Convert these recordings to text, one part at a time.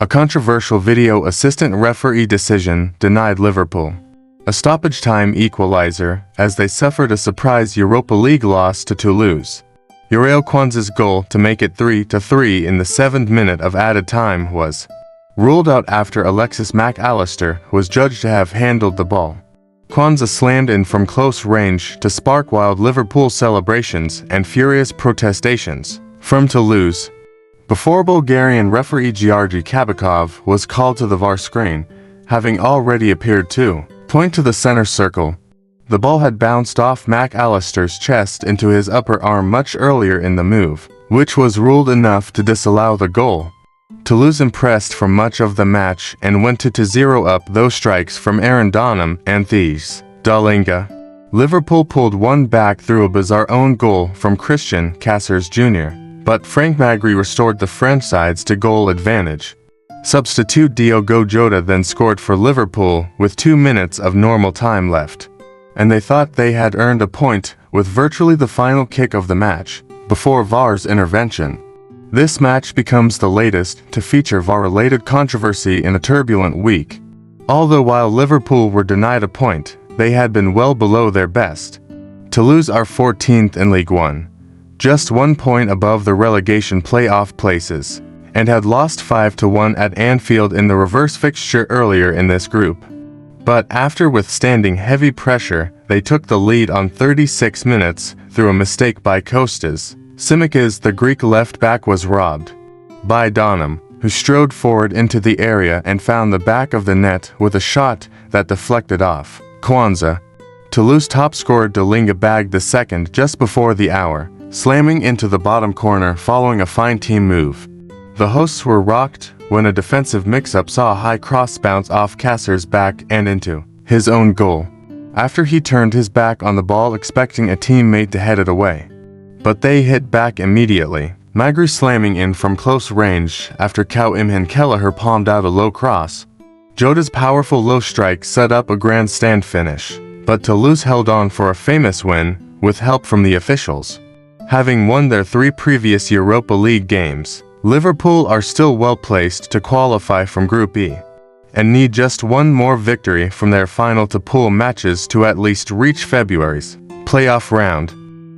A controversial video assistant referee decision denied Liverpool a stoppage-time equaliser as they suffered a surprise Europa League loss to Toulouse. Uriel Kwanzaa's goal to make it 3-3 in the 7th minute of added time was ruled out after Alexis Mac Allister was judged to have handled the ball. Kwanzaa slammed in from close range to spark wild Liverpool celebrations and furious protestations from Toulouse. Before Bulgarian referee Georgi Kabakov was called to the VAR screen, having already appeared to point to the center circle. The ball had bounced off Mac Allister's chest into his upper arm much earlier in the move, which was ruled enough to disallow the goal. Toulouse impressed for much of the match and went to zero up those strikes from Aaron Donham and Thijs Dallinga. Liverpool pulled one back through a bizarre own goal from Christian Caceres Jr., but Frank Magri restored the French sides to goal advantage. Substitute Diogo Jota then scored for Liverpool with 2 minutes of normal time left, and they thought they had earned a point with virtually the final kick of the match before VAR's intervention. This match becomes the latest to feature VAR-related controversy in a turbulent week. Although while Liverpool were denied a point, they had been well below their best. Toulouse are 14th in League One, just 1 point above the relegation playoff places, and had lost 5-1 at Anfield in the reverse fixture earlier in this group. But after withstanding heavy pressure, they took the lead on 36 minutes through a mistake by Kostas Tsimikas. The Greek left-back was robbed by Donham, who strode forward into the area and found the back of the net with a shot that deflected off Kwanzaa. Toulouse top scorer Dallinga bagged the second just before the hour, slamming into the bottom corner following a fine team move. The hosts were rocked when a defensive mix-up saw a high cross bounce off Caceres' back and into his own goal, after he turned his back on the ball expecting a teammate to head it away. But they hit back immediately, Magri slamming in from close range after Kau Imhan Kelleher palmed out a low cross. Jota's powerful low strike set up a grandstand finish, but Toulouse held on for a famous win with help from the officials. Having won their 3 previous Europa League games, Liverpool are still well placed to qualify from Group E, and need just one more victory from their final to pool matches to at least reach February's playoff round.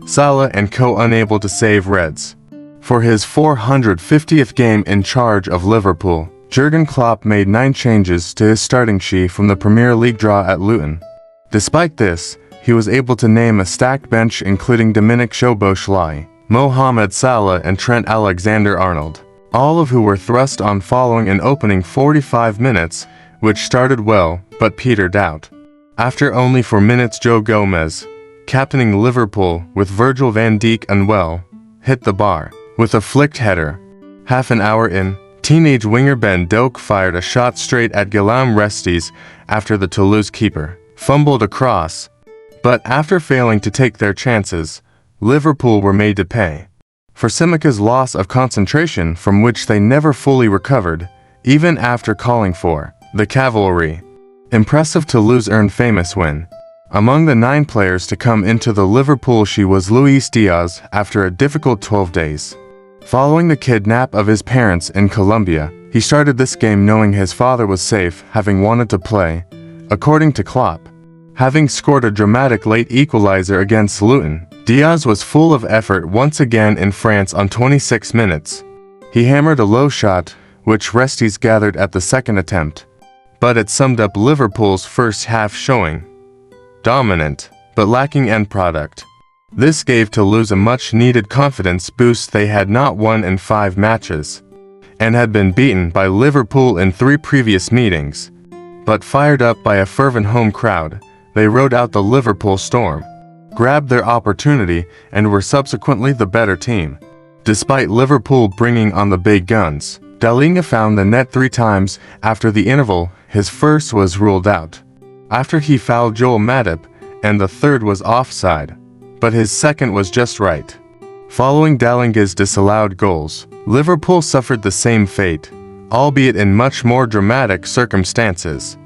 Salah and co unable to save Reds. For his 450th game in charge of Liverpool, Jurgen Klopp made 9 changes to his starting sheet from the Premier League draw at Luton. Despite this, he was able to name a stacked bench including Dominic Szoboszlai, Mohamed Salah and Trent Alexander-Arnold, all of who were thrust on following an opening 45 minutes, which started well but petered out. After only 4 minutes, Joe Gomez, captaining Liverpool with Virgil van Dijk unwell, hit the bar with a flicked header. Half an hour in, teenage winger Ben Doak fired a shot straight at Guillaume Restis after the Toulouse keeper fumbled a cross. But after failing to take their chances, Liverpool were made to pay for Tsimikas' loss of concentration, from which they never fully recovered, even after calling for the cavalry. Impressive Toulouse earned famous win. Among the 9 players to come into the Liverpool she was Luis Diaz after a difficult 12 days. Following the kidnap of his parents in Colombia, he started this game knowing his father was safe, having wanted to play, according to Klopp. Having scored a dramatic late equaliser against Luton, Diaz was full of effort once again in France on 26 minutes. He hammered a low shot, which Restis gathered at the second attempt. But it summed up Liverpool's first half showing. Dominant, but lacking end product. This gave Toulouse a much-needed confidence boost. They had not won in 5 matches, and had been beaten by Liverpool in 3 previous meetings. But fired up by a fervent home crowd, they rode out the Liverpool storm, grabbed their opportunity, and were subsequently the better team. Despite Liverpool bringing on the big guns, Dallinga found the net 3 times after the interval. His first was ruled out after he fouled Joel Matip, and the third was offside, but his second was just right. Following Dallinga's disallowed goals, Liverpool suffered the same fate, albeit in much more dramatic circumstances.